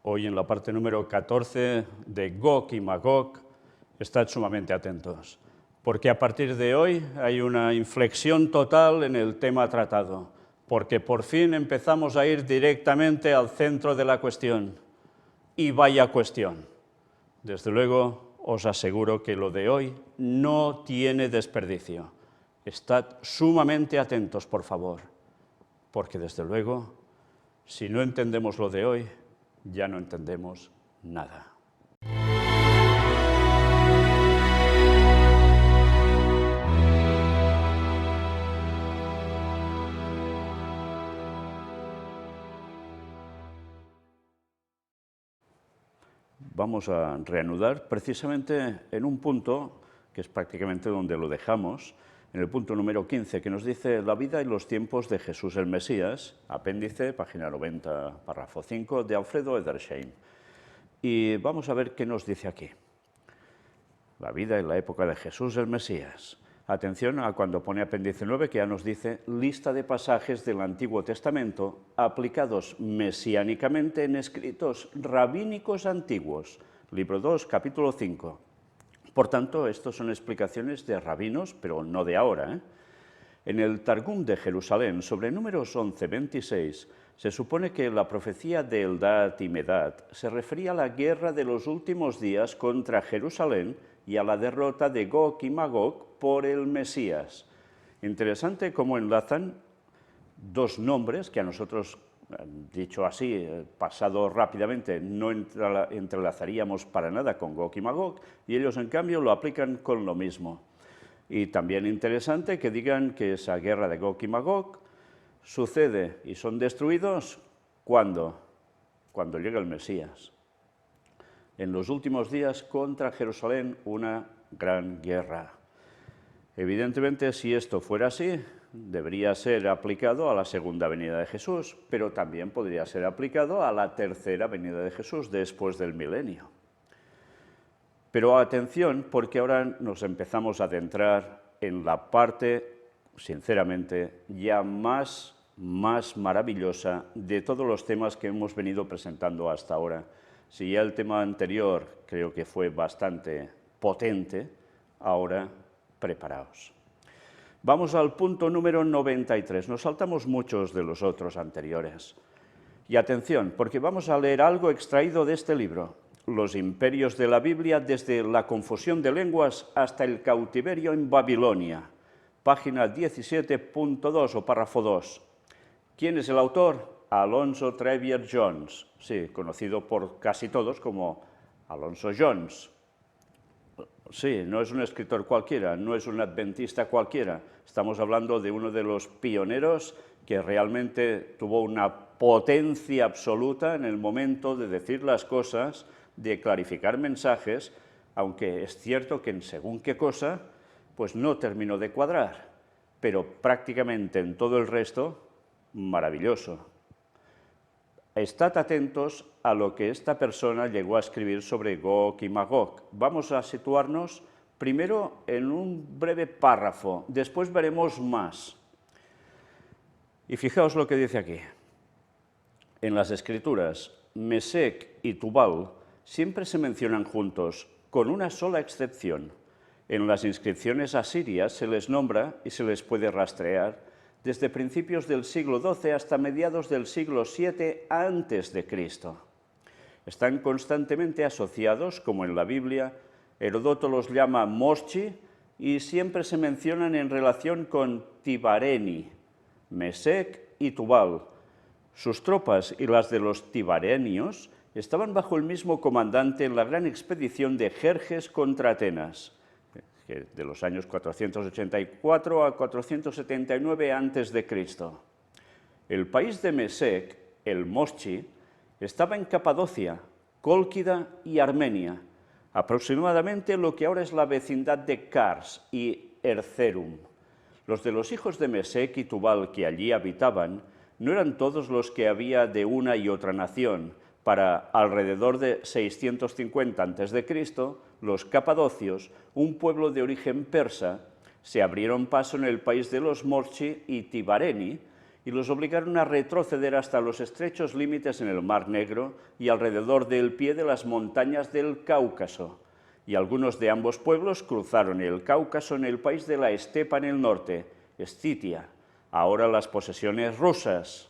hoy en la parte número 14 de Gog y Magog. Estad sumamente atentos, porque a partir de hoy hay una inflexión total en el tema tratado, porque por fin empezamos a ir directamente al centro de la cuestión. Y vaya cuestión. Desde luego, os aseguro que lo de hoy no tiene desperdicio. Estad sumamente atentos, por favor, porque desde luego, si no entendemos lo de hoy, ya no entendemos nada. Vamos a reanudar precisamente en un punto que es prácticamente donde lo dejamos, en el punto número 15, que nos dice la vida y los tiempos de Jesús el Mesías, apéndice, página 90, párrafo 5, de Alfredo Edersheim. Y vamos a ver qué nos dice aquí. La vida y la época de Jesús el Mesías. Atención a cuando pone apéndice 9, que ya nos dice lista de pasajes del Antiguo Testamento aplicados mesiánicamente en escritos rabínicos antiguos. Libro 2, capítulo 5. Por tanto, estos son explicaciones de rabinos, pero no de ahora. En el Targum de Jerusalén, sobre Números 11:26, se supone que la profecía de Eldad y Medad se refería a la guerra de los últimos días contra Jerusalén y a la derrota de Gog y Magog por el Mesías. Interesante cómo enlazan dos nombres que a nosotros, dicho así, pasado rápidamente, no entrelazaríamos para nada con Gog y Magog, y ellos en cambio lo aplican con lo mismo. Y también interesante que digan que esa guerra de Gog y Magog sucede y son destruidos cuando llega el Mesías. En los últimos días contra Jerusalén una gran guerra. Evidentemente, si esto fuera así, debería ser aplicado a la segunda venida de Jesús, pero también podría ser aplicado a la tercera venida de Jesús después del milenio. Pero atención, porque ahora nos empezamos a adentrar en la parte, sinceramente, ya más maravillosa de todos los temas que hemos venido presentando hasta ahora. Si ya el tema anterior creo que fue bastante potente, ahora preparaos. Vamos al punto número 93. Nos saltamos muchos de los otros anteriores. Y atención, porque vamos a leer algo extraído de este libro. Los imperios de la Biblia desde la confusión de lenguas hasta el cautiverio en Babilonia. Página 17.2 o párrafo 2. ¿Quién es el autor? Alonzo Trevier Jones, sí, conocido por casi todos como Alonzo Jones. Sí, no es un escritor cualquiera, no es un adventista cualquiera. Estamos hablando de uno de los pioneros que realmente tuvo una potencia absoluta en el momento de decir las cosas, de clarificar mensajes, aunque es cierto que en según qué cosa, pues no terminó de cuadrar, pero prácticamente en todo el resto, maravilloso. Estad atentos a lo que esta persona llegó a escribir sobre Gog y Magog. Vamos a situarnos primero en un breve párrafo, después veremos más. Y fijaos lo que dice aquí. En las Escrituras, Mesec y Tubal siempre se mencionan juntos, con una sola excepción. En las inscripciones asirias se les nombra y se les puede rastrear desde principios del siglo XII hasta mediados del siglo VII a.C. Están constantemente asociados, como en la Biblia, Heródoto los llama Moschi, y siempre se mencionan en relación con Tibareni, Mesec y Tubal. Sus tropas y las de los tibarenios estaban bajo el mismo comandante en la gran expedición de Jerjes contra Atenas, de los años 484 a 479 a.C. El país de Mesec, el Moschi, estaba en Capadocia, Cólquida y Armenia, aproximadamente lo que ahora es la vecindad de Kars y Erzerum. Los de los hijos de Mesec y Tubal que allí habitaban no eran todos los que había de una y otra nación. Para alrededor de 650 a.C., los capadocios, un pueblo de origen persa, se abrieron paso en el país de los Moschi y Tibareni y los obligaron a retroceder hasta los estrechos límites en el Mar Negro y alrededor del pie de las montañas del Cáucaso. Y algunos de ambos pueblos cruzaron el Cáucaso en el país de la estepa en el norte, Escitia, ahora las posesiones rusas.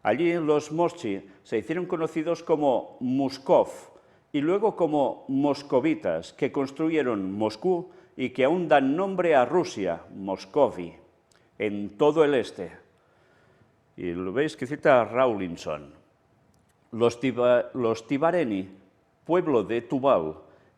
Allí los moschí se hicieron conocidos como Muskov y luego como moscovitas, que construyeron Moscú y que aún dan nombre a Rusia, Moscovy, en todo el este. Y lo veis que cita Rawlinson. Los Tibareni, pueblo de Tubal,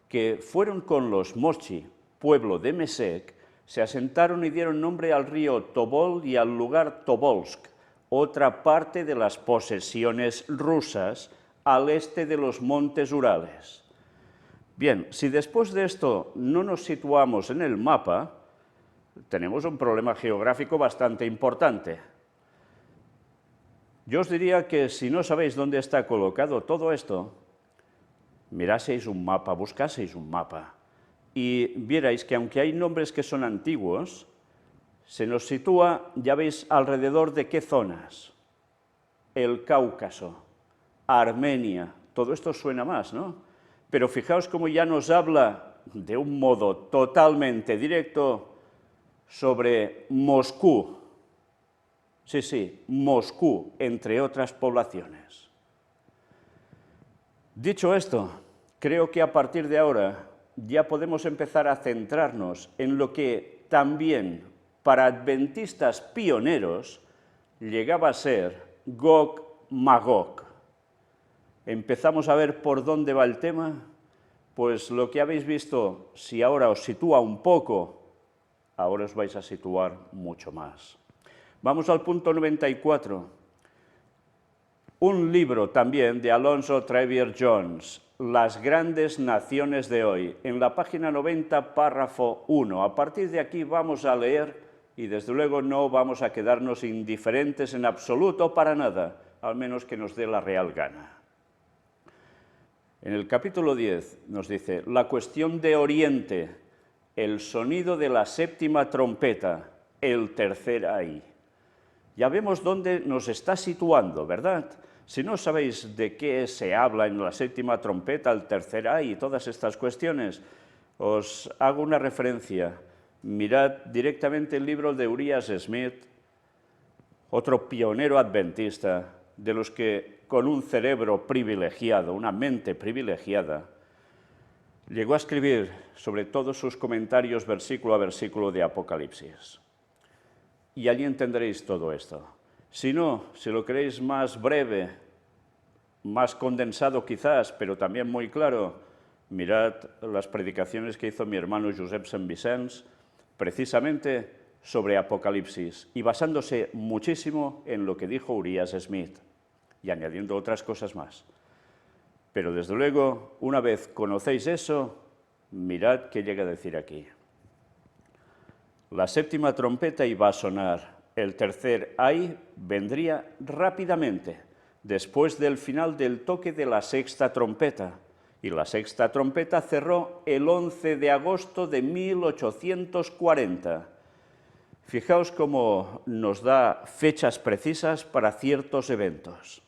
que fueron con los moschí, pueblo de Mesec, se asentaron y dieron nombre al río Tobol y al lugar Tobolsk, otra parte de las posesiones rusas al este de los montes Urales. Bien, si después de esto no nos situamos en el mapa, tenemos un problema geográfico bastante importante. Yo os diría que si no sabéis dónde está colocado todo esto, miraseis un mapa, buscaseis un mapa, y vierais que aunque hay nombres que son antiguos, se nos sitúa, ya veis, alrededor de qué zonas. El Cáucaso, Armenia, todo esto suena más, ¿no? Pero fijaos cómo ya nos habla de un modo totalmente directo sobre Moscú. Sí, Moscú, entre otras poblaciones. Dicho esto, creo que a partir de ahora ya podemos empezar a centrarnos en lo que también para adventistas pioneros llegaba a ser Gog-Magog. Empezamos a ver por dónde va el tema, pues lo que habéis visto, si ahora os sitúa un poco, ahora os vais a situar mucho más. Vamos al punto 94. Un libro también de Alonzo Trevier Jones, Las grandes naciones de hoy, en la página 90, párrafo 1. A partir de aquí vamos a leer y desde luego no vamos a quedarnos indiferentes en absoluto para nada, al menos que nos dé la real gana. En el capítulo 10 nos dice, la cuestión de Oriente, el sonido de la séptima trompeta, el tercer ay. Ya vemos dónde nos está situando, ¿verdad? Si no sabéis de qué se habla en la séptima trompeta, el tercer ay y todas estas cuestiones, os hago una referencia. Mirad directamente el libro de Uriah Smith, otro pionero adventista, de los que con un cerebro privilegiado, una mente privilegiada, llegó a escribir sobre todos sus comentarios versículo a versículo de Apocalipsis. Y allí entenderéis todo esto. Si no, si lo queréis más breve, más condensado quizás, pero también muy claro, mirad las predicaciones que hizo mi hermano Josep Sant Vicenç, precisamente sobre Apocalipsis, y basándose muchísimo en lo que dijo Uriah Smith, y añadiendo otras cosas más. Pero desde luego, una vez conocéis eso, mirad qué llega a decir aquí. La séptima trompeta iba a sonar, el tercer ay vendría rápidamente, después del final del toque de la sexta trompeta, y la sexta trompeta cerró el 11 de agosto de 1840. Fijaos cómo nos da fechas precisas para ciertos eventos.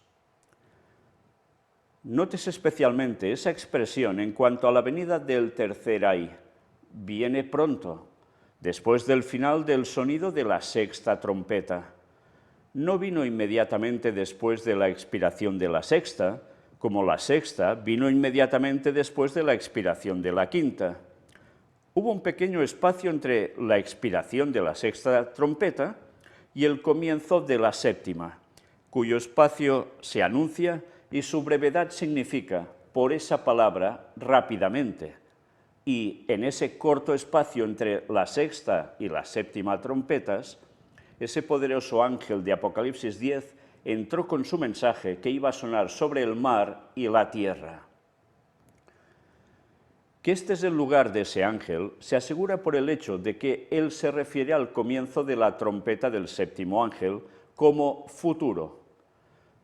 Nótese especialmente esa expresión en cuanto a la venida del tercer ay. Viene pronto, después del final del sonido de la sexta trompeta. No vino inmediatamente después de la expiración de la sexta, como la sexta vino inmediatamente después de la expiración de la quinta. Hubo un pequeño espacio entre la expiración de la sexta trompeta y el comienzo de la séptima, cuyo espacio se anuncia y su brevedad significa, por esa palabra, rápidamente. Y en ese corto espacio entre la sexta y la séptima trompetas, ese poderoso ángel de Apocalipsis 10 entró con su mensaje que iba a sonar sobre el mar y la tierra. Que este es el lugar de ese ángel se asegura por el hecho de que él se refiere al comienzo de la trompeta del séptimo ángel como futuro,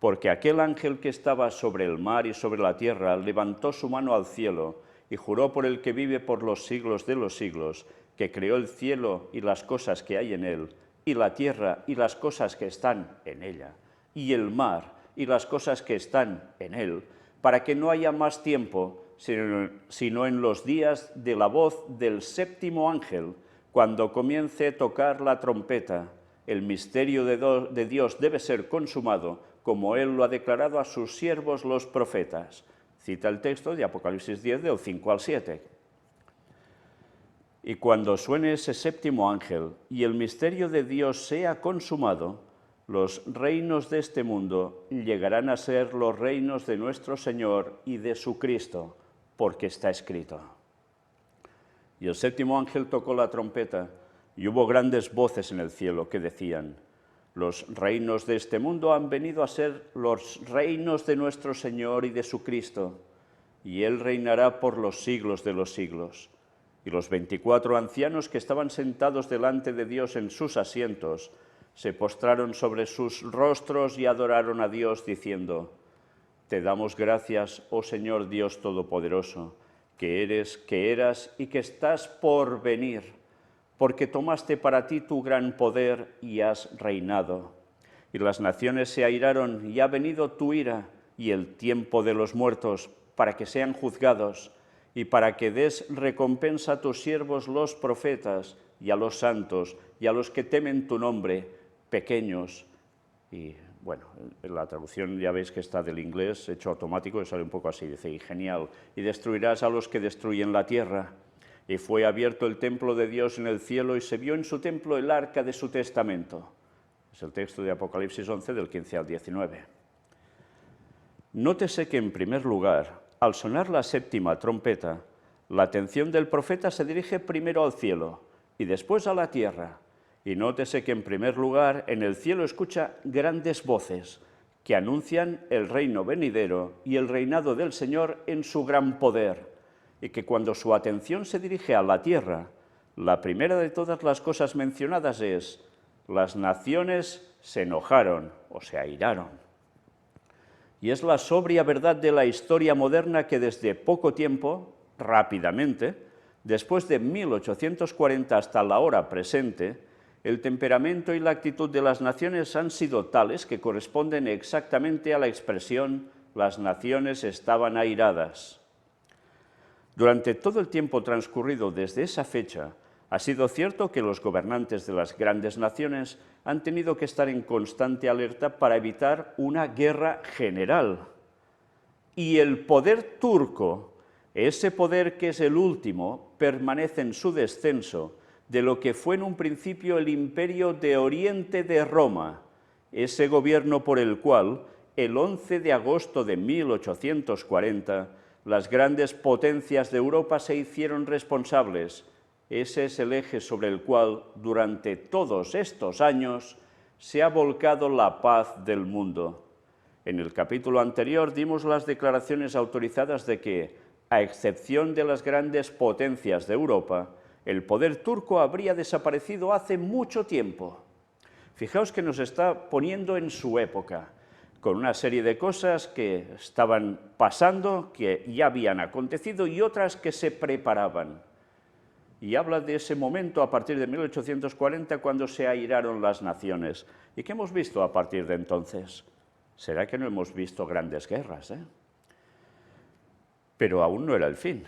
porque aquel ángel que estaba sobre el mar y sobre la tierra levantó su mano al cielo y juró por el que vive por los siglos de los siglos, que creó el cielo y las cosas que hay en él, y la tierra y las cosas que están en ella, y el mar y las cosas que están en él, para que no haya más tiempo, sino en los días de la voz del séptimo ángel, cuando comience a tocar la trompeta. El misterio de Dios debe ser consumado, como Él lo ha declarado a sus siervos los profetas. Cita el texto de Apocalipsis 10, del 5 al 7. Y cuando suene ese séptimo ángel y el misterio de Dios sea consumado, los reinos de este mundo llegarán a ser los reinos de nuestro Señor y de su Cristo, porque está escrito. Y el séptimo ángel tocó la trompeta, y hubo grandes voces en el cielo que decían: los reinos de este mundo han venido a ser los reinos de nuestro Señor y de su Cristo, y Él reinará por los siglos de los siglos. Y los 24 ancianos que estaban sentados delante de Dios en sus asientos se postraron sobre sus rostros y adoraron a Dios, diciendo: Te damos gracias, oh Señor Dios Todopoderoso, que eres, que eras y que estás por venir, porque tomaste para ti tu gran poder y has reinado. Y las naciones se airaron, y ha venido tu ira y el tiempo de los muertos, para que sean juzgados, y para que des recompensa a tus siervos los profetas, y a los santos, y a los que temen tu nombre, pequeños. Y bueno, la traducción ya veis que está del inglés, hecho automático, y sale un poco así, dice: y genial, y destruirás a los que destruyen la tierra. Y fue abierto el templo de Dios en el cielo, y se vio en su templo el arca de su testamento. Es el texto de Apocalipsis 11, del 15 al 19. Nótese que, en primer lugar, al sonar la séptima trompeta, la atención del profeta se dirige primero al cielo y después a la tierra. Y nótese que, en primer lugar, en el cielo escucha grandes voces que anuncian el reino venidero y el reinado del Señor en su gran poder, y que cuando su atención se dirige a la tierra, la primera de todas las cosas mencionadas es: las naciones se enojaron o se airaron. Y es la sobria verdad de la historia moderna que desde poco tiempo, rápidamente, después de 1840 hasta la hora presente, el temperamento y la actitud de las naciones han sido tales que corresponden exactamente a la expresión «las naciones estaban airadas». Durante todo el tiempo transcurrido desde esa fecha, ha sido cierto que los gobernantes de las grandes naciones han tenido que estar en constante alerta para evitar una guerra general. Y el poder turco, ese poder que es el último, permanece en su descenso de lo que fue en un principio el Imperio de Oriente de Roma, ese gobierno por el cual, el 11 de agosto de 1840, las grandes potencias de Europa se hicieron responsables. Ese es el eje sobre el cual, durante todos estos años, se ha volcado la paz del mundo. En el capítulo anterior dimos las declaraciones autorizadas de que, a excepción de las grandes potencias de Europa, el poder turco habría desaparecido hace mucho tiempo. Fijaos que nos está poniendo en su época, con una serie de cosas que estaban pasando, que ya habían acontecido, y otras que se preparaban. Y habla de ese momento a partir de 1840, cuando se airaron las naciones. ¿Y qué hemos visto a partir de entonces? ¿Será que no hemos visto grandes guerras? Pero aún no era el fin.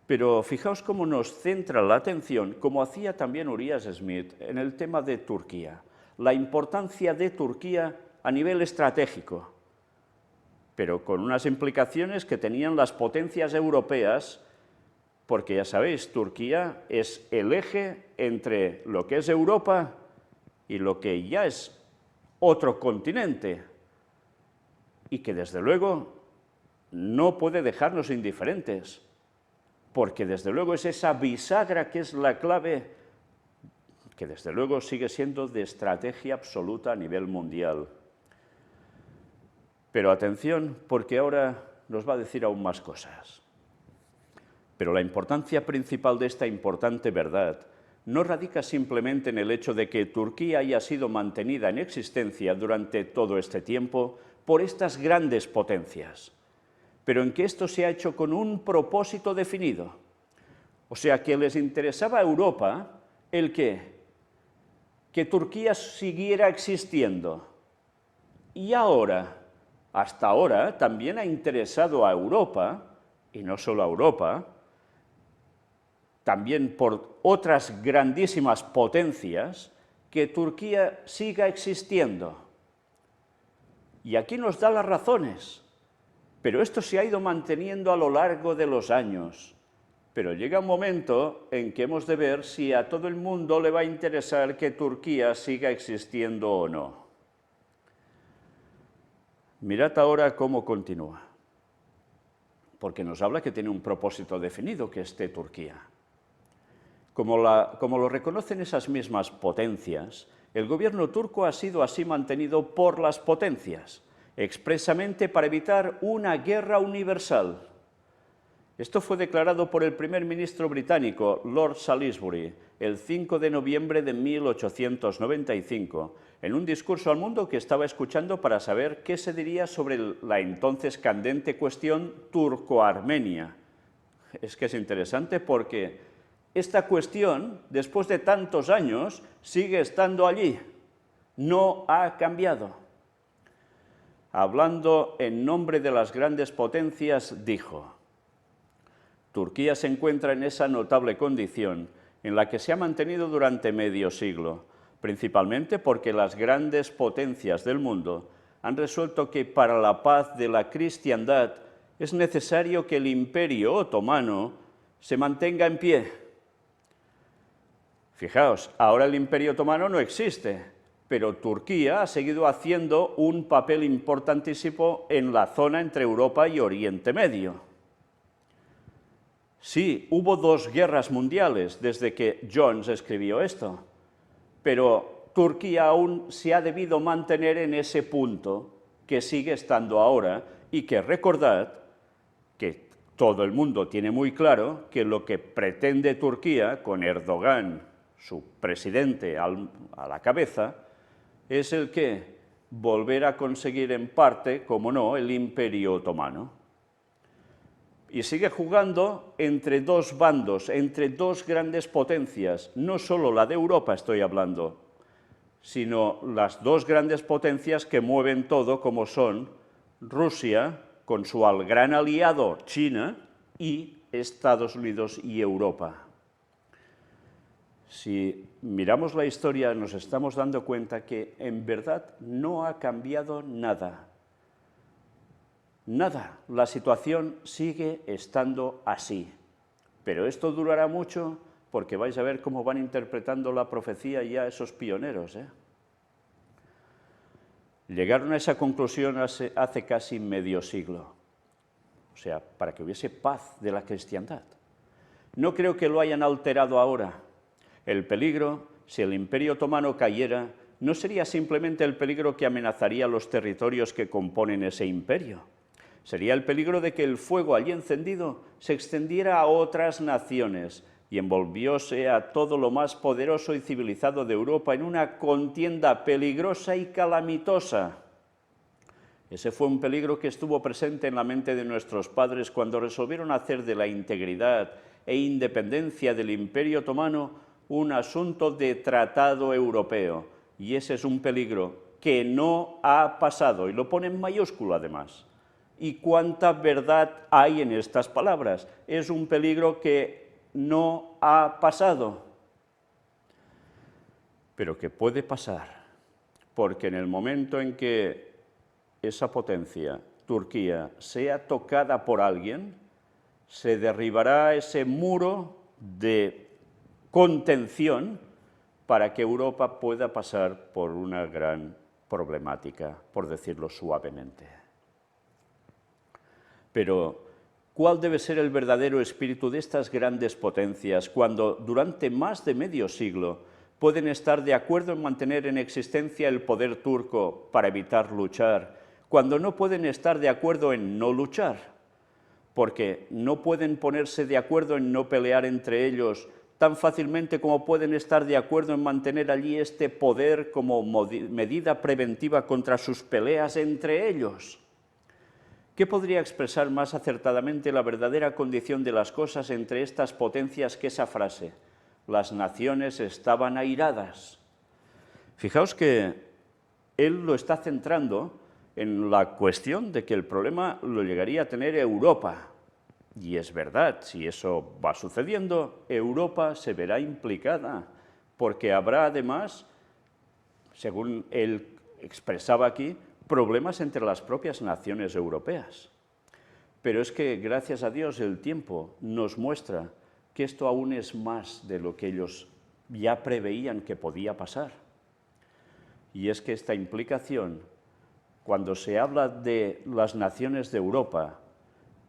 Pero fijaos cómo nos centra la atención, como hacía también Uriah Smith, en el tema de Turquía. La importancia de Turquía a nivel estratégico, pero con unas implicaciones que tenían las potencias europeas, porque ya sabéis, Turquía es el eje entre lo que es Europa y lo que ya es otro continente, y que desde luego no puede dejarnos indiferentes, porque desde luego es esa bisagra que es la clave, que desde luego sigue siendo de estrategia absoluta a nivel mundial. Pero atención, porque ahora nos va a decir aún más cosas. Pero la importancia principal de esta importante verdad no radica simplemente en el hecho de que Turquía haya sido mantenida en existencia durante todo este tiempo por estas grandes potencias, pero en que esto se ha hecho con un propósito definido. O sea, que les interesaba a Europa el qué, que Turquía siguiera existiendo. Y ahora, hasta ahora, también ha interesado a Europa, y no solo a Europa, también por otras grandísimas potencias, que Turquía siga existiendo. Y aquí nos da las razones, pero esto se ha ido manteniendo a lo largo de los años. Pero llega un momento en que hemos de ver si a todo el mundo le va a interesar que Turquía siga existiendo o no. Mirad ahora cómo continúa, porque nos habla que tiene un propósito definido, que esté Turquía. Como lo reconocen esas mismas potencias, el gobierno turco ha sido así mantenido por las potencias, expresamente para evitar una guerra universal. Esto fue declarado por el primer ministro británico, Lord Salisbury, el 5 de noviembre de 1895, en un discurso al mundo que estaba escuchando para saber qué se diría sobre la entonces candente cuestión turco-armenia. Es que es interesante porque esta cuestión, después de tantos años, sigue estando allí, no ha cambiado. Hablando en nombre de las grandes potencias, dijo: Turquía se encuentra en esa notable condición en la que se ha mantenido durante medio siglo, principalmente porque las grandes potencias del mundo han resuelto que para la paz de la cristiandad es necesario que el Imperio Otomano se mantenga en pie. Fijaos, ahora el Imperio Otomano no existe, pero Turquía ha seguido haciendo un papel importantísimo en la zona entre Europa y Oriente Medio. Sí, hubo 2 guerras mundiales desde que Jones escribió esto, pero Turquía aún se ha debido mantener en ese punto que sigue estando ahora y que recordad que todo el mundo tiene muy claro que lo que pretende Turquía con Erdogan, su presidente a la cabeza, es el que volver a conseguir en parte, como no, el Imperio Otomano. Y sigue jugando entre 2 bandos, entre 2 grandes potencias, no solo la de Europa estoy hablando, sino las 2 grandes potencias que mueven todo, como son Rusia, con su gran aliado China, y Estados Unidos y Europa. Si miramos la historia, nos estamos dando cuenta que en verdad no ha cambiado nada. Nada, la situación sigue estando así. Pero esto durará mucho porque vais a ver cómo van interpretando la profecía ya esos pioneros. Llegaron a esa conclusión hace casi medio siglo. O sea, para que hubiese paz de la cristiandad. No creo que lo hayan alterado ahora. El peligro, si el Imperio Otomano cayera, no sería simplemente el peligro que amenazaría los territorios que componen ese imperio. Sería el peligro de que el fuego allí encendido se extendiera a otras naciones y envolviose a todo lo más poderoso y civilizado de Europa en una contienda peligrosa y calamitosa. Ese fue un peligro que estuvo presente en la mente de nuestros padres cuando resolvieron hacer de la integridad e independencia del Imperio Otomano un asunto de tratado europeo. Y ese es un peligro que no ha pasado, y lo pone en mayúsculo además. ¿Y cuánta verdad hay en estas palabras? Es un peligro que no ha pasado, pero que puede pasar, porque en el momento en que esa potencia, Turquía, sea tocada por alguien, se derribará ese muro de contención para que Europa pueda pasar por una gran problemática, por decirlo suavemente. Pero, ¿cuál debe ser el verdadero espíritu de estas grandes potencias cuando durante más de medio siglo pueden estar de acuerdo en mantener en existencia el poder turco para evitar luchar, cuando no pueden estar de acuerdo en no luchar? Porque no pueden ponerse de acuerdo en no pelear entre ellos tan fácilmente como pueden estar de acuerdo en mantener allí este poder como medida preventiva contra sus peleas entre ellos. ¿Qué podría expresar más acertadamente la verdadera condición de las cosas entre estas potencias que esa frase? Las naciones estaban airadas. Fijaos que él lo está centrando en la cuestión de que el problema lo llegaría a tener Europa. Y es verdad, si eso va sucediendo, Europa se verá implicada, porque habrá además, según él expresaba aquí, problemas entre las propias naciones europeas. Pero es que, gracias a Dios, el tiempo nos muestra que esto aún es más de lo que ellos ya preveían que podía pasar. Y es que esta implicación, cuando se habla de las naciones de Europa,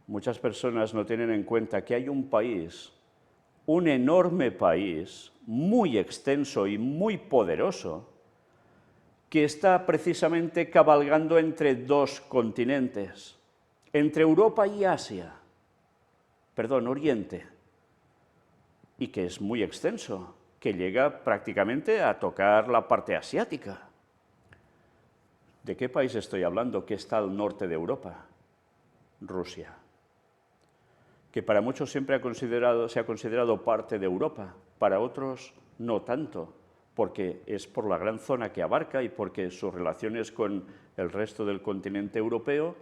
muchas personas no tienen en cuenta que hay un país, un enorme país, muy extenso y muy poderoso, que está precisamente cabalgando entre dos continentes, entre Europa y Asia, perdón, Oriente, y que es muy extenso, que llega prácticamente a tocar la parte asiática. ¿De qué país estoy hablando que está al norte de Europa? Rusia, que para muchos siempre se ha considerado parte de Europa, para otros no tanto, porque es por la gran zona que abarca y porque sus relaciones con el resto del continente europeo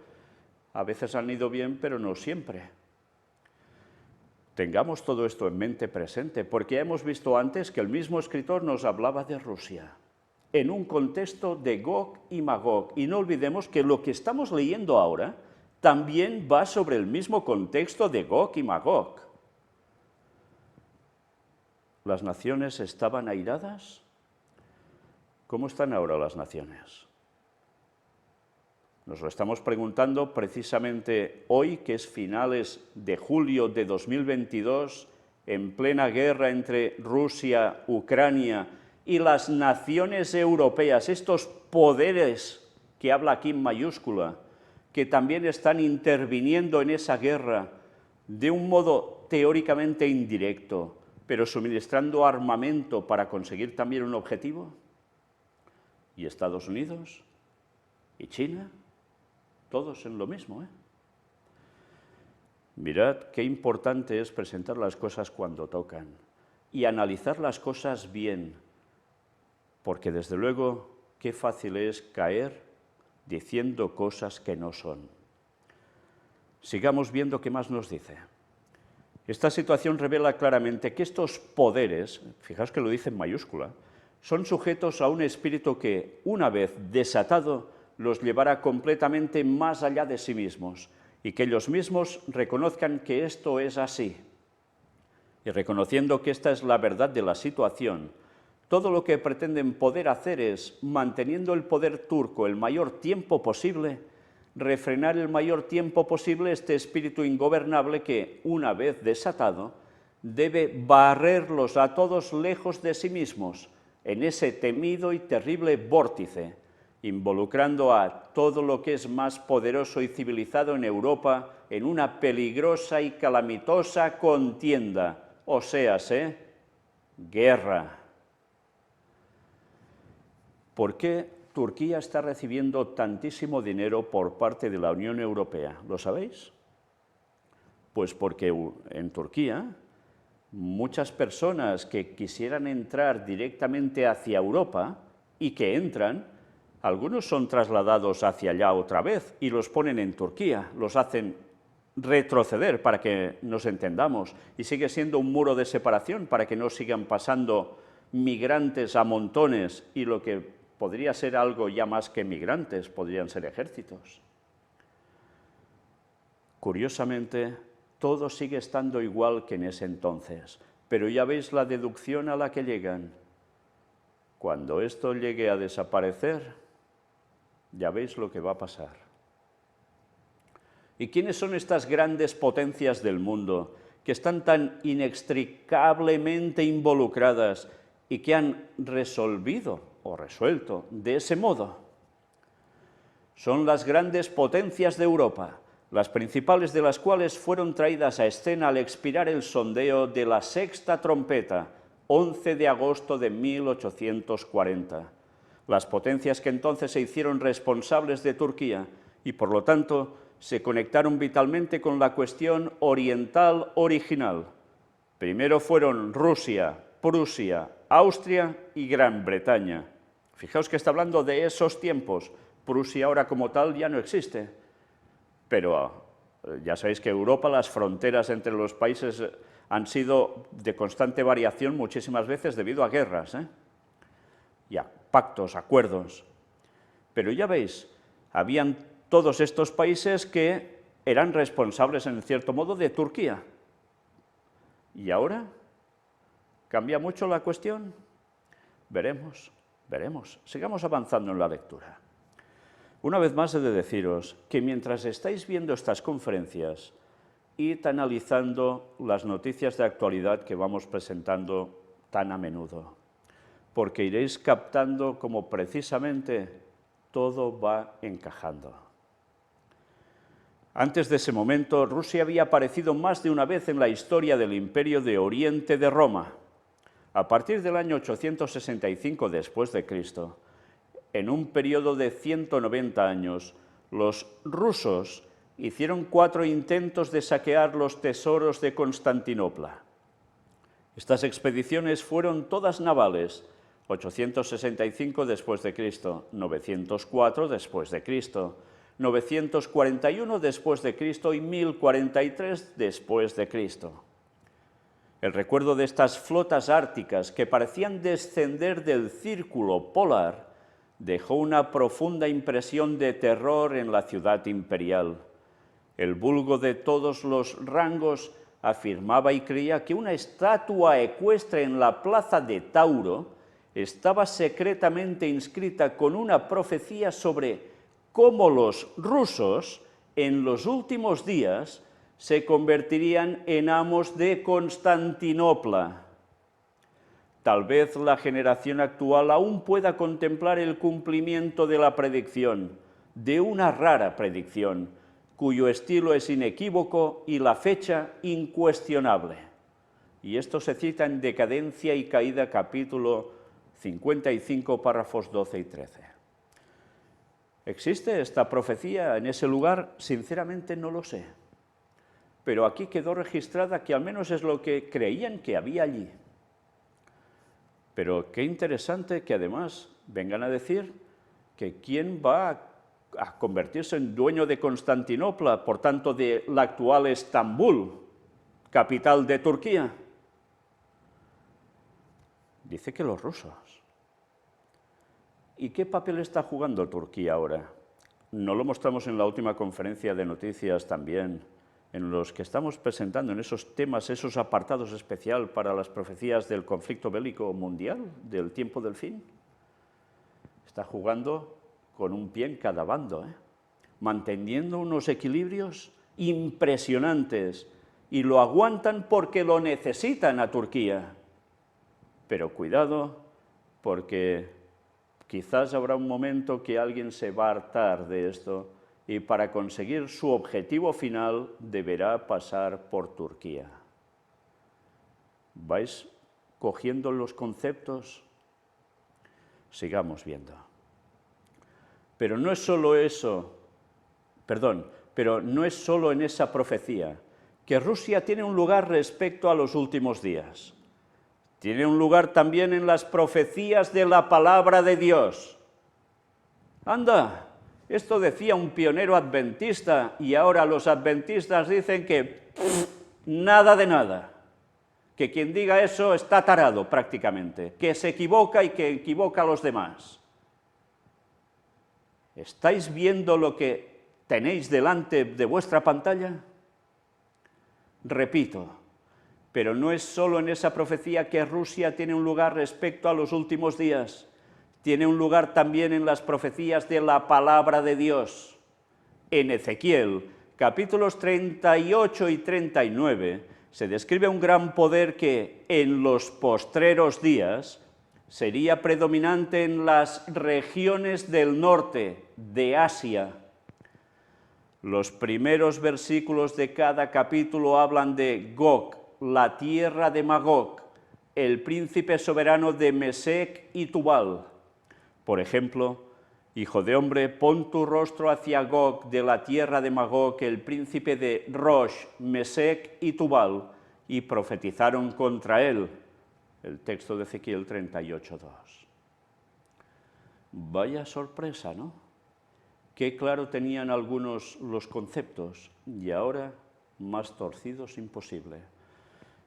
a veces han ido bien, pero no siempre. Tengamos todo esto en mente presente, porque ya hemos visto antes que el mismo escritor nos hablaba de Rusia, en un contexto de Gog y Magog, y no olvidemos que lo que estamos leyendo ahora también va sobre el mismo contexto de Gog y Magog. ¿Las naciones estaban airadas? ¿Cómo están ahora las naciones? Nos lo estamos preguntando precisamente hoy, que es finales de julio de 2022, en plena guerra entre Rusia, Ucrania y las naciones europeas, estos poderes que habla aquí en mayúscula, que también están interviniendo en esa guerra de un modo teóricamente indirecto, pero suministrando armamento para conseguir también un objetivo. ¿Y Estados Unidos? ¿Y China? Todos en lo mismo, ¿eh? Mirad qué importante es presentar las cosas cuando tocan y analizar las cosas bien, porque desde luego qué fácil es caer diciendo cosas que no son. Sigamos viendo qué más nos dice. Esta situación revela claramente que estos poderes, fijaos que lo dice en mayúscula, son sujetos a un espíritu que, una vez desatado, los llevará completamente más allá de sí mismos y que ellos mismos reconozcan que esto es así. Y reconociendo que esta es la verdad de la situación, todo lo que pretenden poder hacer es, manteniendo el poder turco el mayor tiempo posible, refrenar el mayor tiempo posible este espíritu ingobernable que, una vez desatado, debe barrerlos a todos lejos de sí mismos, en ese temido y terrible vórtice, involucrando a todo lo que es más poderoso y civilizado en Europa en una peligrosa y calamitosa contienda, o séase, guerra. ¿Por qué Turquía está recibiendo tantísimo dinero por parte de la Unión Europea? ¿Lo sabéis? Pues porque en Turquía muchas personas que quisieran entrar directamente hacia Europa y que entran, algunos son trasladados hacia allá otra vez y los ponen en Turquía, los hacen retroceder para que nos entendamos y sigue siendo un muro de separación para que no sigan pasando migrantes a montones y lo que podría ser algo ya más que migrantes, podrían ser ejércitos. Curiosamente, todo sigue estando igual que en ese entonces, pero ya veis la deducción a la que llegan. Cuando esto llegue a desaparecer, ya veis lo que va a pasar. ¿Y quiénes son estas grandes potencias del mundo que están tan inextricablemente involucradas y que han resolvido o resuelto de ese modo? Son las grandes potencias de Europa, las principales de las cuales fueron traídas a escena al expirar el sondeo de la sexta trompeta, 11 de agosto de 1840. Las potencias que entonces se hicieron responsables de Turquía y, por lo tanto, se conectaron vitalmente con la cuestión oriental original. Primero fueron Rusia, Prusia, Austria y Gran Bretaña. Fijaos que está hablando de esos tiempos. Prusia ahora como tal ya no existe, pero ya sabéis que Europa, las fronteras entre los países han sido de constante variación muchísimas veces debido a guerras, y a pactos, acuerdos. Pero ya veis, habían todos estos países que eran responsables, en cierto modo, de Turquía. ¿Y ahora? ¿Cambia mucho la cuestión? Veremos, veremos. Sigamos avanzando en la lectura. Una vez más he de deciros que mientras estáis viendo estas conferencias, id analizando las noticias de actualidad que vamos presentando tan a menudo, porque iréis captando cómo precisamente todo va encajando. Antes de ese momento, Rusia había aparecido más de una vez en la historia del Imperio de Oriente de Roma. A partir del año 865 después de Cristo, en un periodo de 190 años, los rusos hicieron 4 intentos de saquear los tesoros de Constantinopla. Estas expediciones fueron todas navales: 865 después de Cristo, 904 después de Cristo, 941 después de Cristo y 1043 después de Cristo. El recuerdo de estas flotas árticas que parecían descender del círculo polar dejó una profunda impresión de terror en la ciudad imperial. El vulgo de todos los rangos afirmaba y creía que una estatua ecuestre en la plaza de Tauro estaba secretamente inscrita con una profecía sobre cómo los rusos, en los últimos días, se convertirían en amos de Constantinopla. Tal vez la generación actual aún pueda contemplar el cumplimiento de la predicción, de una rara predicción, cuyo estilo es inequívoco y la fecha incuestionable. Y esto se cita en Decadencia y Caída, capítulo 55, párrafos 12 y 13. ¿Existe esta profecía en ese lugar? Sinceramente no lo sé. Pero aquí quedó registrada que al menos es lo que creían que había allí. Pero qué interesante que además vengan a decir que quién va a convertirse en dueño de Constantinopla, por tanto de la actual Estambul, capital de Turquía. Dice que los rusos. ¿Y qué papel está jugando Turquía ahora? ¿No lo mostramos en la última conferencia de noticias también, en los que estamos presentando en esos temas, esos apartados especial para las profecías del conflicto bélico mundial, del tiempo del fin? Está jugando con un pie en cada bando, manteniendo unos equilibrios impresionantes, y lo aguantan porque lo necesitan a Turquía. Pero cuidado, porque quizás habrá un momento que alguien se va a hartar de esto y para conseguir su objetivo final deberá pasar por Turquía. ¿Vais cogiendo los conceptos? Sigamos viendo. Pero no es solo eso, pero no es solo en esa profecía, que Rusia tiene un lugar respecto a los últimos días. Tiene un lugar también en las profecías de la palabra de Dios. ¡Anda! Esto decía un pionero adventista y ahora los adventistas dicen que nada de nada. Que quien diga eso está tarado prácticamente, que se equivoca y que equivoca a los demás. ¿Estáis viendo lo que tenéis delante de vuestra pantalla? Repito, pero no es solo en esa profecía que Rusia tiene un lugar respecto a los últimos días. Tiene un lugar también en las profecías de la palabra de Dios. En Ezequiel, capítulos 38 y 39, se describe un gran poder que en los postreros días sería predominante en las regiones del norte de Asia. Los primeros versículos de cada capítulo hablan de Gog, la tierra de Magog, el príncipe soberano de Mesec y Tubal. Por ejemplo, hijo de hombre, pon tu rostro hacia Gog de la tierra de Magog, el príncipe de Rosh, Mesec y Tubal, y profetizaron contra él. El texto de Ezequiel 38:2. Vaya sorpresa, ¿no? Qué claro tenían algunos los conceptos y ahora más torcidos imposible.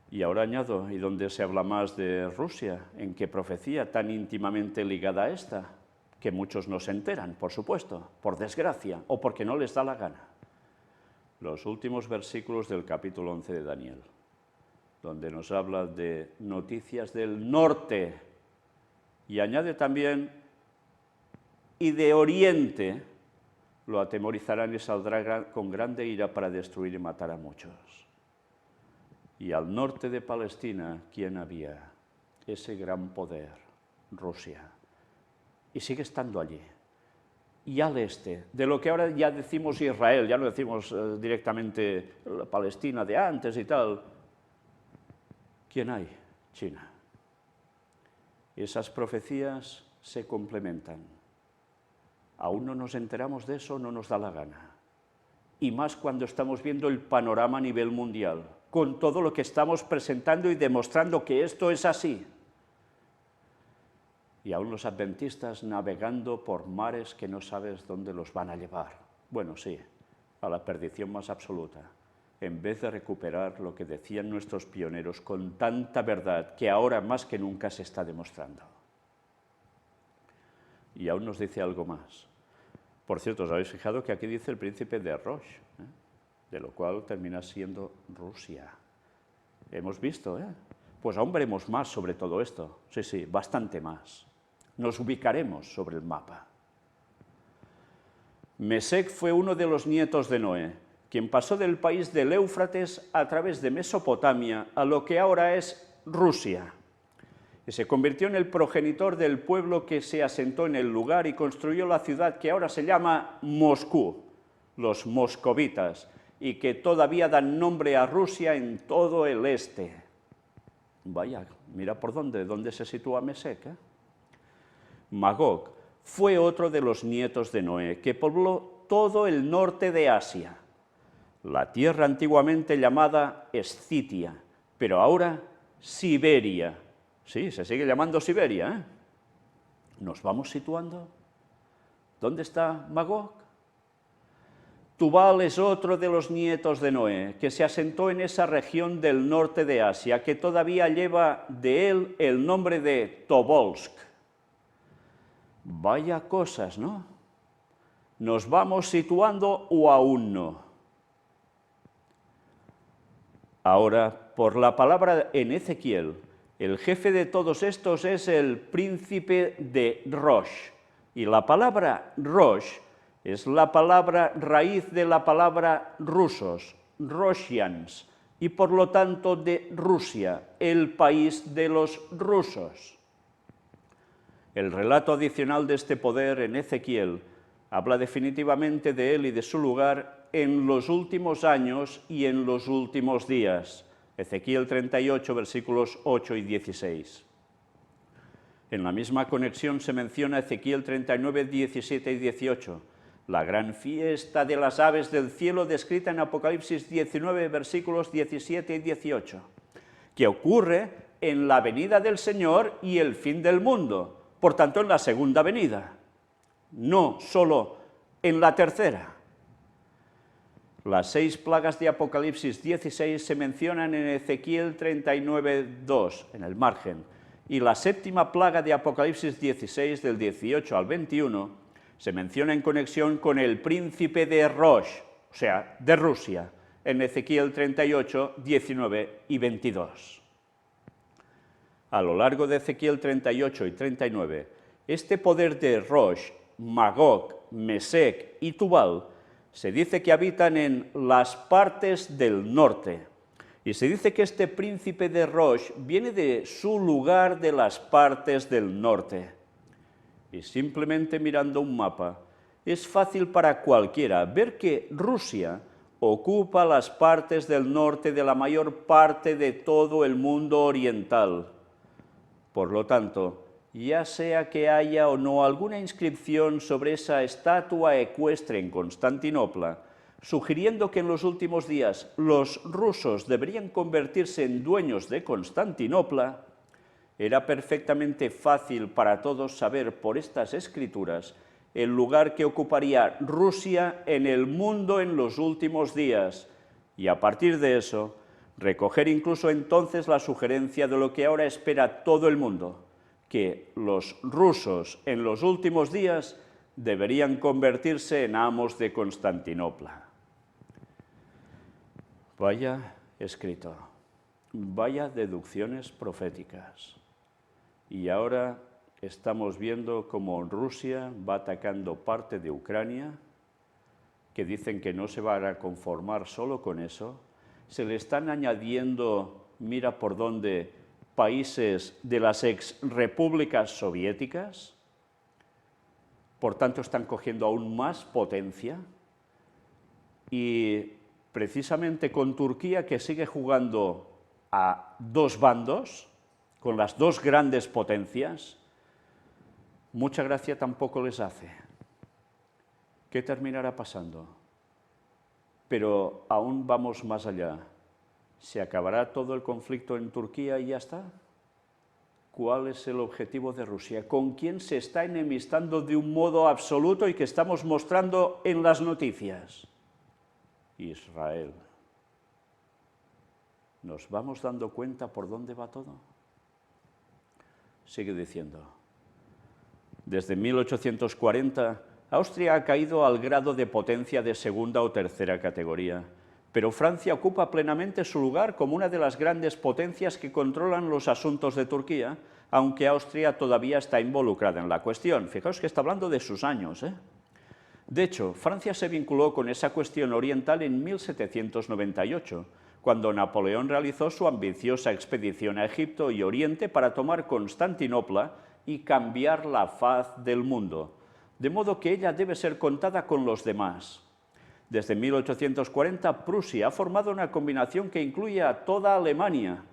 Y ahora añado, ¿y dónde se habla más de Rusia? ¿En qué profecía tan íntimamente ligada a esta? Que muchos no se enteran, por supuesto, por desgracia, o porque no les da la gana. Los últimos versículos del capítulo 11 de Daniel, donde nos habla de noticias del norte, y añade también, y de oriente, lo atemorizarán y saldrá con grande ira para destruir y matar a muchos. Y al norte de Palestina, ¿quién había? Ese gran poder, Rusia. Y sigue estando allí. Y al este, de lo que ahora ya decimos Israel, ya no decimos directamente la Palestina de antes y tal. ¿Quién hay? China. Esas profecías se complementan. Aún no nos enteramos de eso, no nos da la gana. Y más cuando estamos viendo el panorama a nivel mundial, con todo lo que estamos presentando y demostrando que esto es así. Y aún los adventistas navegando por mares que no sabes dónde los van a llevar. Bueno, sí, a la perdición más absoluta, en vez de recuperar lo que decían nuestros pioneros con tanta verdad que ahora más que nunca se está demostrando. Y aún nos dice algo más. Por cierto, ¿os habéis fijado que aquí dice el príncipe de Rosh? De lo cual termina siendo Rusia. Hemos visto, Pues aún veremos más sobre todo esto. Sí, sí, bastante más. Nos ubicaremos sobre el mapa. Mesec fue uno de los nietos de Noé, quien pasó del país del Éufrates a través de Mesopotamia a lo que ahora es Rusia. Y se convirtió en el progenitor del pueblo que se asentó en el lugar y construyó la ciudad que ahora se llama Moscú, los moscovitas, y que todavía dan nombre a Rusia en todo el este. Vaya, mira por dónde se sitúa Mesec. Magog fue otro de los nietos de Noé, que pobló todo el norte de Asia, la tierra antiguamente llamada Escitia, pero ahora Siberia. Sí, se sigue llamando Siberia, ¿Nos vamos situando? ¿Dónde está Magog? Tubal es otro de los nietos de Noé, que se asentó en esa región del norte de Asia, que todavía lleva de él el nombre de Tobolsk. Vaya cosas, ¿no? ¿Nos vamos situando o aún no? Ahora, por la palabra en Ezequiel, el jefe de todos estos es el príncipe de Rosh. Y la palabra Rosh es la palabra raíz de la palabra rusos, Roshians, y por lo tanto de Rusia, el país de los rusos. El relato adicional de este poder en Ezequiel habla definitivamente de él y de su lugar en los últimos años y en los últimos días. Ezequiel 38, versículos 8 y 16. En la misma conexión se menciona Ezequiel 39, 17 y 18, la gran fiesta de las aves del cielo descrita en Apocalipsis 19, versículos 17 y 18, que ocurre en la venida del Señor y el fin del mundo, por tanto en la segunda venida, no solo en la tercera. Las 6 plagas de Apocalipsis 16 se mencionan en Ezequiel 39, 2, en el margen, y la 7ª plaga de Apocalipsis 16, del 18 al 21, se menciona en conexión con el príncipe de Rosh, o sea, de Rusia, en Ezequiel 38, 19 y 22. A lo largo de Ezequiel 38 y 39, este poder de Rosh, Magog, Mesec y Tubal se dice que habitan en las partes del norte. Y se dice que este príncipe de Rosh viene de su lugar de las partes del norte. Y simplemente mirando un mapa, es fácil para cualquiera ver que Rusia ocupa las partes del norte de la mayor parte de todo el mundo oriental. Por lo tanto, ya sea que haya o no alguna inscripción sobre esa estatua ecuestre en Constantinopla, sugiriendo que en los últimos días los rusos deberían convertirse en dueños de Constantinopla, era perfectamente fácil para todos saber por estas escrituras el lugar que ocuparía Rusia en el mundo en los últimos días, y a partir de eso, recoger incluso entonces la sugerencia de lo que ahora espera todo el mundo, que los rusos en los últimos días deberían convertirse en amos de Constantinopla. Vaya escrito, vaya deducciones proféticas. Y ahora estamos viendo cómo Rusia va atacando parte de Ucrania, que dicen que no se van a conformar solo con eso. Se le están añadiendo, mira por dónde, países de las exrepúblicas soviéticas. Por tanto, están cogiendo aún más potencia. Y precisamente con Turquía, que sigue jugando a dos bandos, con las dos grandes potencias, mucha gracia tampoco les hace. ¿Qué terminará pasando? Pero aún vamos más allá. ¿Se acabará todo el conflicto en Turquía y ya está? ¿Cuál es el objetivo de Rusia? ¿Con quién se está enemistando de un modo absoluto y que estamos mostrando en las noticias? Israel. ¿Nos vamos dando cuenta por dónde va todo? Sigue diciendo, desde 1840, Austria ha caído al grado de potencia de segunda o tercera categoría, pero Francia ocupa plenamente su lugar como una de las grandes potencias que controlan los asuntos de Turquía, aunque Austria todavía está involucrada en la cuestión. Fijaos que está hablando de sus años, ¿eh? De hecho, Francia se vinculó con esa cuestión oriental en 1798, cuando Napoleón realizó su ambiciosa expedición a Egipto y Oriente para tomar Constantinopla y cambiar la faz del mundo, de modo que ella debe ser contada con los demás. Desde 1840, Prusia ha formado una combinación que incluye a toda Alemania,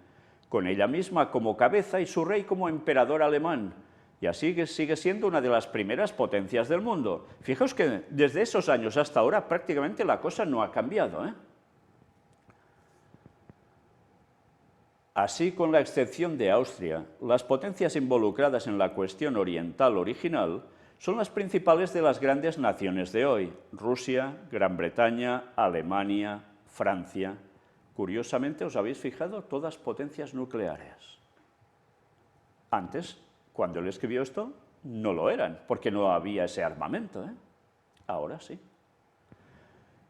con ella misma como cabeza y su rey como emperador alemán, y así sigue siendo una de las primeras potencias del mundo. Fijaos que desde esos años hasta ahora prácticamente la cosa no ha cambiado, ¿eh? Así, con la excepción de Austria, las potencias involucradas en la cuestión oriental original son las principales de las grandes naciones de hoy: Rusia, Gran Bretaña, Alemania, Francia. Curiosamente, ¿os habéis fijado? Todas potencias nucleares. Antes, cuando él escribió esto, no lo eran, porque no había ese armamento, ¿eh? Ahora sí.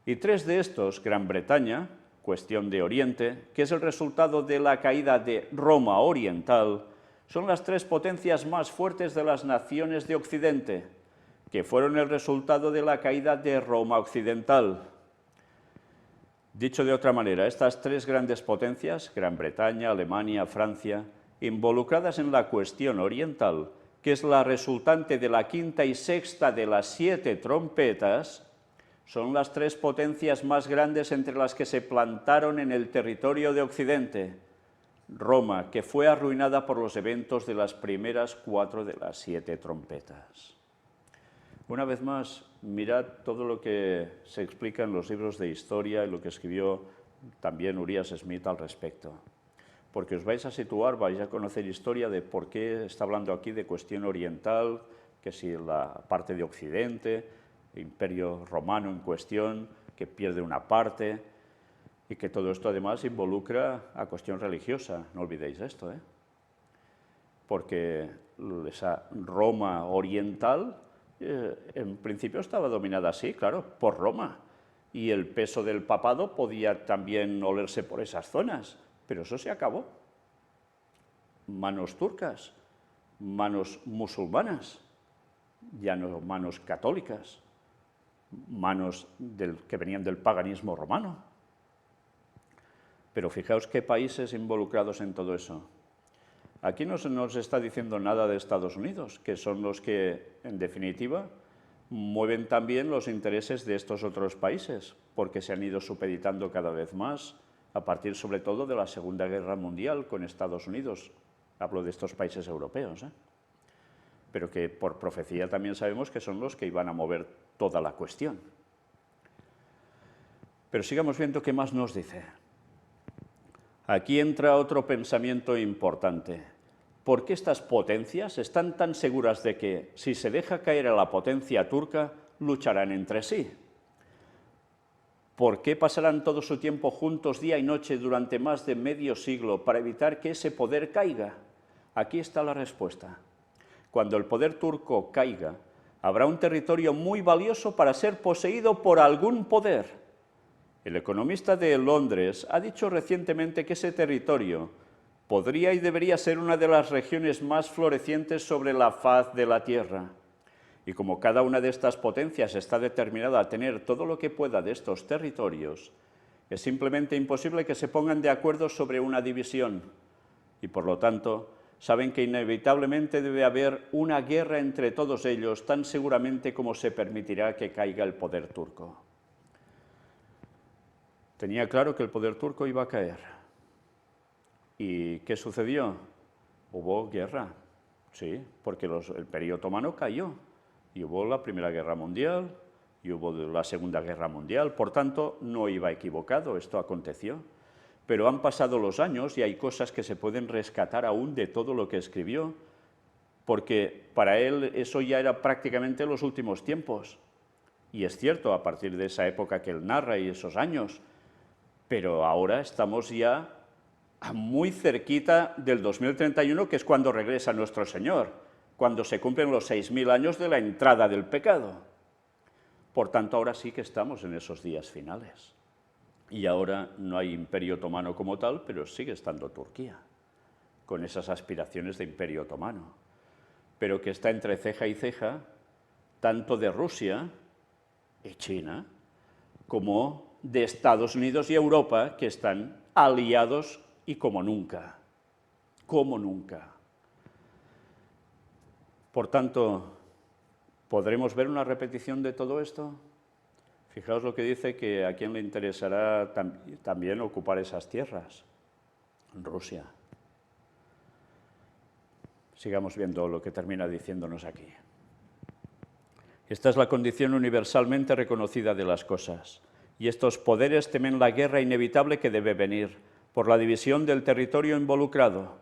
Y tres de estos, Gran Bretaña, cuestión de Oriente, que es el resultado de la caída de Roma Oriental, son las tres potencias más fuertes de las naciones de Occidente, que fueron el resultado de la caída de Roma Occidental. Dicho de otra manera, estas tres grandes potencias, Gran Bretaña, Alemania, Francia, involucradas en la cuestión oriental, que es la resultante de la quinta y sexta de las 7 trompetas, son las tres potencias más grandes entre las que se plantaron en el territorio de Occidente. Roma, que fue arruinada por los eventos de las primeras 4 de las 7 trompetas. Una vez más, mirad todo lo que se explica en los libros de historia y lo que escribió también Urias Smith al respecto. Porque os vais a situar, vais a conocer historia de por qué está hablando aquí de cuestión oriental, que si la parte de Occidente, el Imperio Romano en cuestión, que pierde una parte, y que todo esto además involucra a cuestión religiosa, no olvidéis esto, ¿eh? Porque esa Roma oriental en principio estaba dominada así, claro, por Roma, y el peso del papado podía también olerse por esas zonas, pero eso se acabó. Manos turcas, manos musulmanas, ya no manos católicas, manos que venían del paganismo romano. Pero fijaos qué países involucrados en todo eso. Aquí no se nos está diciendo nada de Estados Unidos, que son los que, en definitiva, mueven también los intereses de estos otros países, porque se han ido supeditando cada vez más, a partir sobre todo de la Segunda Guerra Mundial con Estados Unidos. Hablo de estos países europeos, ¿eh? Pero que por profecía también sabemos que son los que iban a mover toda la cuestión. Pero sigamos viendo qué más nos dice. Aquí entra otro pensamiento importante. ¿Por qué estas potencias están tan seguras de que, si se deja caer a la potencia turca, lucharán entre sí? ¿Por qué pasarán todo su tiempo juntos día y noche durante más de medio siglo para evitar que ese poder caiga? Aquí está la respuesta. Cuando el poder turco caiga, habrá un territorio muy valioso para ser poseído por algún poder. El economista de Londres ha dicho recientemente que ese territorio podría y debería ser una de las regiones más florecientes sobre la faz de la Tierra. Y como cada una de estas potencias está determinada a tener todo lo que pueda de estos territorios, es simplemente imposible que se pongan de acuerdo sobre una división. Y por lo tanto, saben que inevitablemente debe haber una guerra entre todos ellos, tan seguramente como se permitirá que caiga el poder turco. Tenía claro que el poder turco iba a caer. ¿Y qué sucedió? Hubo guerra, sí, porque el Imperio Otomano cayó. Y hubo la Primera Guerra Mundial, y hubo la Segunda Guerra Mundial, por tanto, no iba equivocado, esto aconteció. Pero han pasado los años y hay cosas que se pueden rescatar aún de todo lo que escribió, porque para él eso ya era prácticamente los últimos tiempos. Y es cierto, a partir de esa época que él narra y esos años, pero ahora estamos ya muy cerquita del 2031, que es cuando regresa nuestro Señor, cuando se cumplen los 6000 años de la entrada del pecado. Por tanto, ahora sí que estamos en esos días finales. Y ahora no hay imperio otomano como tal, pero sigue estando Turquía, con esas aspiraciones de imperio otomano, pero que está entre ceja y ceja, tanto de Rusia y China, como de Estados Unidos y Europa, que están aliados y como nunca, como nunca. Por tanto, ¿podremos ver una repetición de todo esto? Fijaos lo que dice, que a quién le interesará también ocupar esas tierras. Rusia. Sigamos viendo lo que termina diciéndonos aquí. Esta es la condición universalmente reconocida de las cosas, y estos poderes temen la guerra inevitable que debe venir, por la división del territorio involucrado.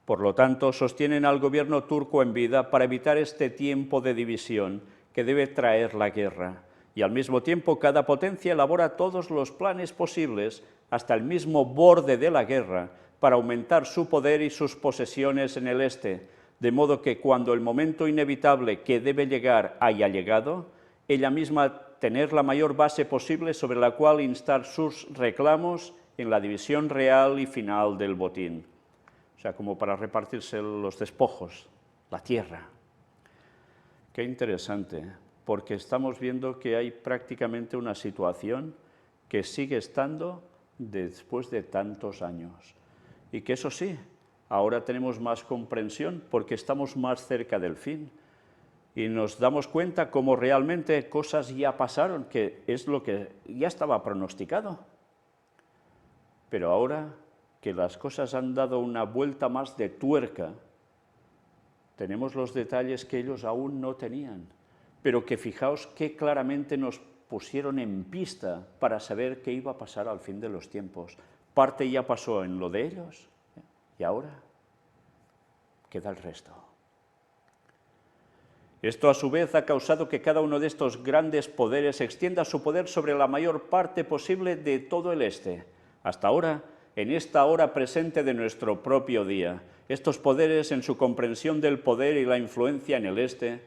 Por lo tanto, sostienen al gobierno turco en vida para evitar este tiempo de división que debe traer la guerra. Y al mismo tiempo, cada potencia elabora todos los planes posibles, hasta el mismo borde de la guerra, para aumentar su poder y sus posesiones en el este, de modo que cuando el momento inevitable que debe llegar haya llegado, ella misma tener la mayor base posible sobre la cual instar sus reclamos en la división real y final del botín. O sea, como para repartirse los despojos, la tierra. Qué interesante, porque estamos viendo que hay prácticamente una situación que sigue estando después de tantos años. Y que eso sí, ahora tenemos más comprensión porque estamos más cerca del fin. Y nos damos cuenta cómo realmente cosas ya pasaron, que es lo que ya estaba pronosticado. Pero ahora que las cosas han dado una vuelta más de tuerca, tenemos los detalles que ellos aún no tenían, pero que fijaos qué claramente nos pusieron en pista para saber qué iba a pasar al fin de los tiempos. Parte ya pasó en lo de ellos, y ahora queda el resto. Esto a su vez ha causado que cada uno de estos grandes poderes extienda su poder sobre la mayor parte posible de todo el este. Hasta ahora, en esta hora presente de nuestro propio día, estos poderes, en su comprensión del poder y la influencia en el este,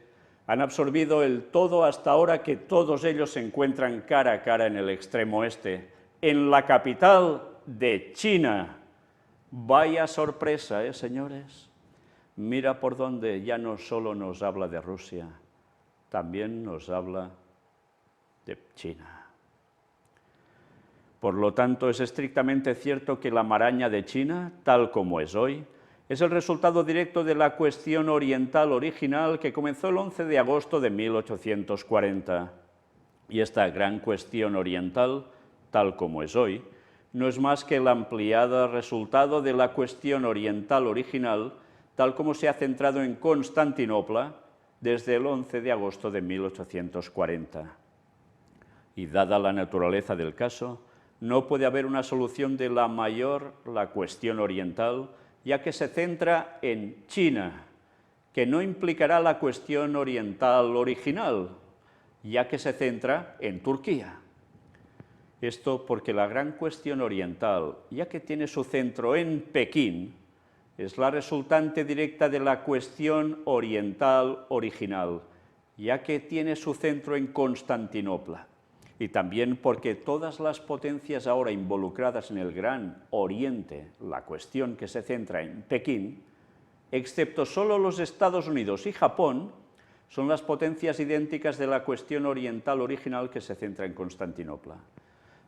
han absorbido el todo hasta ahora que todos ellos se encuentran cara a cara en el extremo este, en la capital de China. Vaya sorpresa, señores. Mira por dónde ya no solo nos habla de Rusia, también nos habla de China. Por lo tanto, es estrictamente cierto que la maraña de China, tal como es hoy, es el resultado directo de la cuestión oriental original que comenzó el 11 de agosto de 1840. Y esta gran cuestión oriental, tal como es hoy, no es más que el ampliado resultado de la cuestión oriental original, tal como se ha centrado en Constantinopla desde el 11 de agosto de 1840. Y dada la naturaleza del caso, no puede haber una solución de la cuestión oriental, ya que se centra en China, que no implicará la cuestión oriental original, ya que se centra en Turquía. Esto porque la gran cuestión oriental, ya que tiene su centro en Pekín, es la resultante directa de la cuestión oriental original, ya que tiene su centro en Constantinopla. Y también porque todas las potencias ahora involucradas en el Gran Oriente, la cuestión que se centra en Pekín, excepto solo los Estados Unidos y Japón, son las potencias idénticas de la cuestión oriental original que se centra en Constantinopla.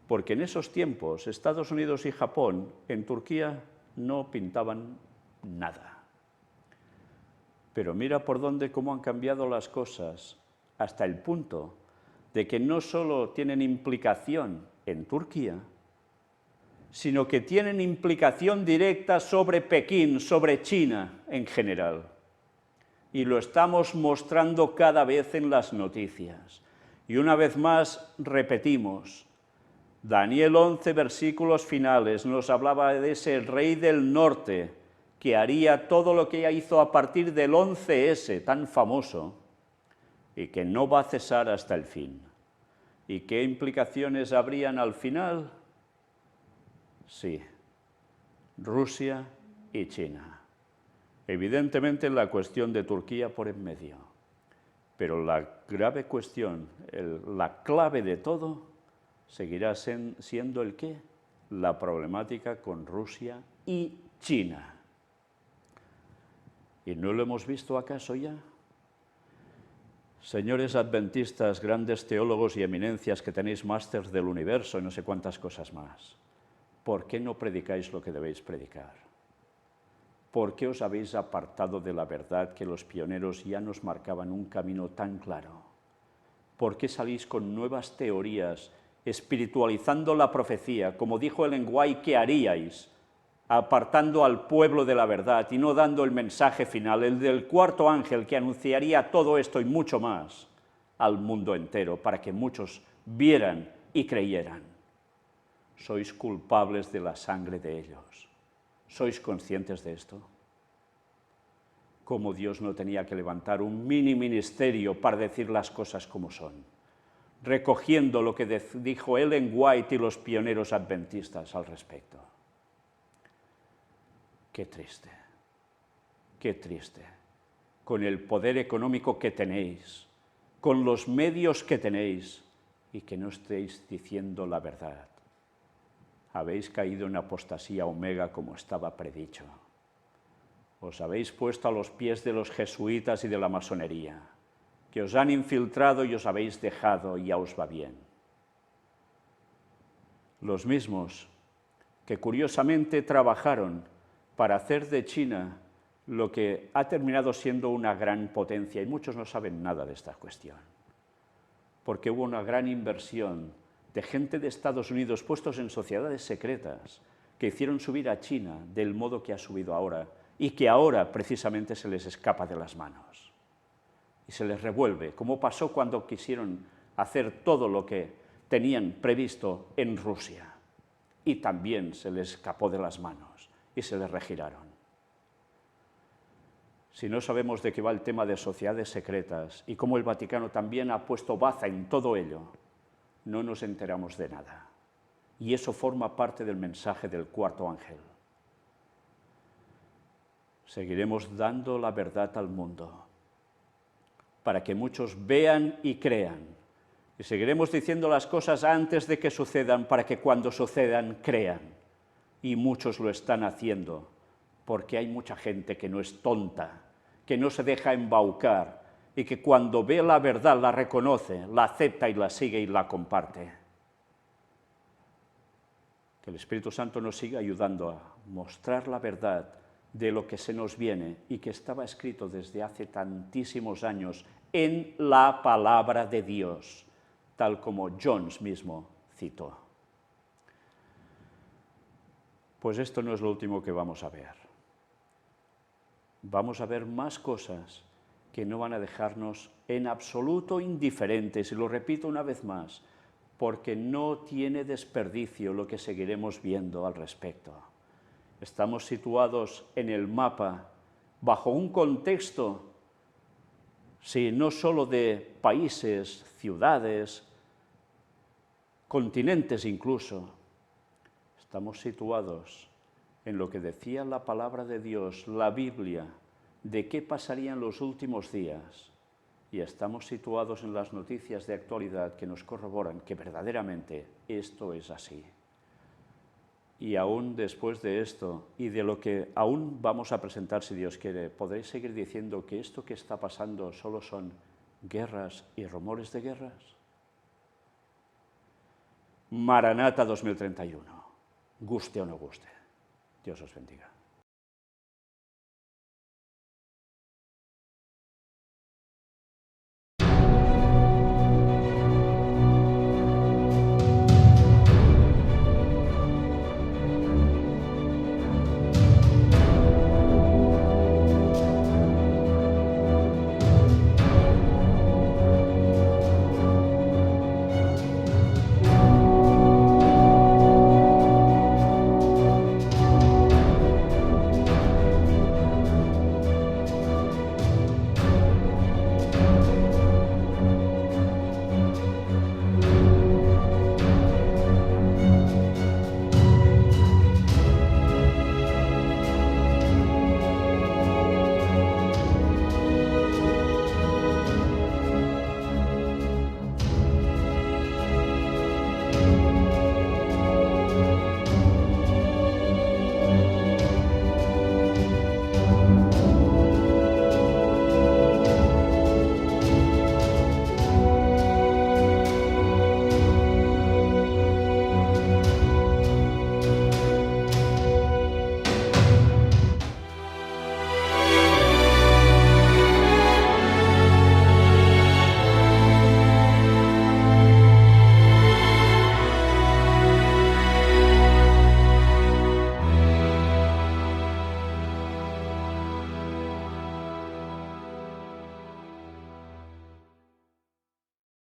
Porque en esos tiempos, Estados Unidos y Japón, en Turquía, no pintaban nada. Pero mira por dónde cómo han cambiado las cosas, hasta el punto de que no solo tienen implicación en Turquía, sino que tienen implicación directa sobre Pekín, sobre China en general. Y lo estamos mostrando cada vez en las noticias. Y una vez más repetimos, Daniel 11, versículos finales, nos hablaba de ese rey del norte que haría todo lo que ya hizo a partir del 11S, tan famoso, y que no va a cesar hasta el fin. ¿Y qué implicaciones habrían al final? Sí, Rusia y China. Evidentemente la cuestión de Turquía por en medio. Pero la grave cuestión, la clave de todo, seguirá siendo el qué? La problemática con Rusia y China. ¿Y no lo hemos visto acaso ya? Señores adventistas, grandes teólogos y eminencias que tenéis másters del universo y no sé cuántas cosas más, ¿por qué no predicáis lo que debéis predicar? ¿Por qué os habéis apartado de la verdad que los pioneros ya nos marcaban un camino tan claro? ¿Por qué salís con nuevas teorías, espiritualizando la profecía, como dijo Ellen White que haríais, apartando al pueblo de la verdad y no dando el mensaje final, el del cuarto ángel que anunciaría todo esto y mucho más al mundo entero, para que muchos vieran y creyeran? Sois culpables de la sangre de ellos. ¿Sois conscientes de esto? ¿Cómo Dios no tenía que levantar un mini ministerio para decir las cosas como son? Recogiendo lo que dijo Ellen White y los pioneros adventistas al respecto. Qué triste, con el poder económico que tenéis, con los medios que tenéis, y que no estéis diciendo la verdad. Habéis caído en apostasía omega como estaba predicho. Os habéis puesto a los pies de los jesuitas y de la masonería, que os han infiltrado y os habéis dejado y ya os va bien. Los mismos que curiosamente trabajaron para hacer de China lo que ha terminado siendo una gran potencia, y muchos no saben nada de esta cuestión, porque hubo una gran inversión de gente de Estados Unidos puestos en sociedades secretas que hicieron subir a China del modo que ha subido ahora, y que ahora precisamente se les escapa de las manos y se les revuelve, como pasó cuando quisieron hacer todo lo que tenían previsto en Rusia, y también se les escapó de las manos y se les regiraron. Si no sabemos de qué va el tema de sociedades secretas y cómo el Vaticano también ha puesto baza en todo ello, no nos enteramos de nada. Y eso forma parte del mensaje del cuarto ángel. Seguiremos dando la verdad al mundo, para que muchos vean y crean. Y seguiremos diciendo las cosas antes de que sucedan, para que cuando sucedan, crean. Y muchos lo están haciendo, porque hay mucha gente que no es tonta, que no se deja embaucar, y que cuando ve la verdad la reconoce, la acepta y la sigue y la comparte. Que el Espíritu Santo nos siga ayudando a mostrar la verdad de lo que se nos viene y que estaba escrito desde hace tantísimos años en la palabra de Dios, tal como Jones mismo citó. Pues esto no es lo último que vamos a ver. Vamos a ver más cosas que no van a dejarnos en absoluto indiferentes, y lo repito una vez más, porque no tiene desperdicio lo que seguiremos viendo al respecto. Estamos situados en el mapa bajo un contexto, sí, no solo de países, ciudades, continentes incluso. Estamos situados en lo que decía la palabra de Dios, la Biblia, de qué pasaría en los últimos días. Y estamos situados en las noticias de actualidad que nos corroboran que verdaderamente esto es así. Y aún después de esto, y de lo que aún vamos a presentar, si Dios quiere, podréis seguir diciendo que esto que está pasando solo son guerras y rumores de guerras. Maranata 2031, guste o no guste. Dios os bendiga.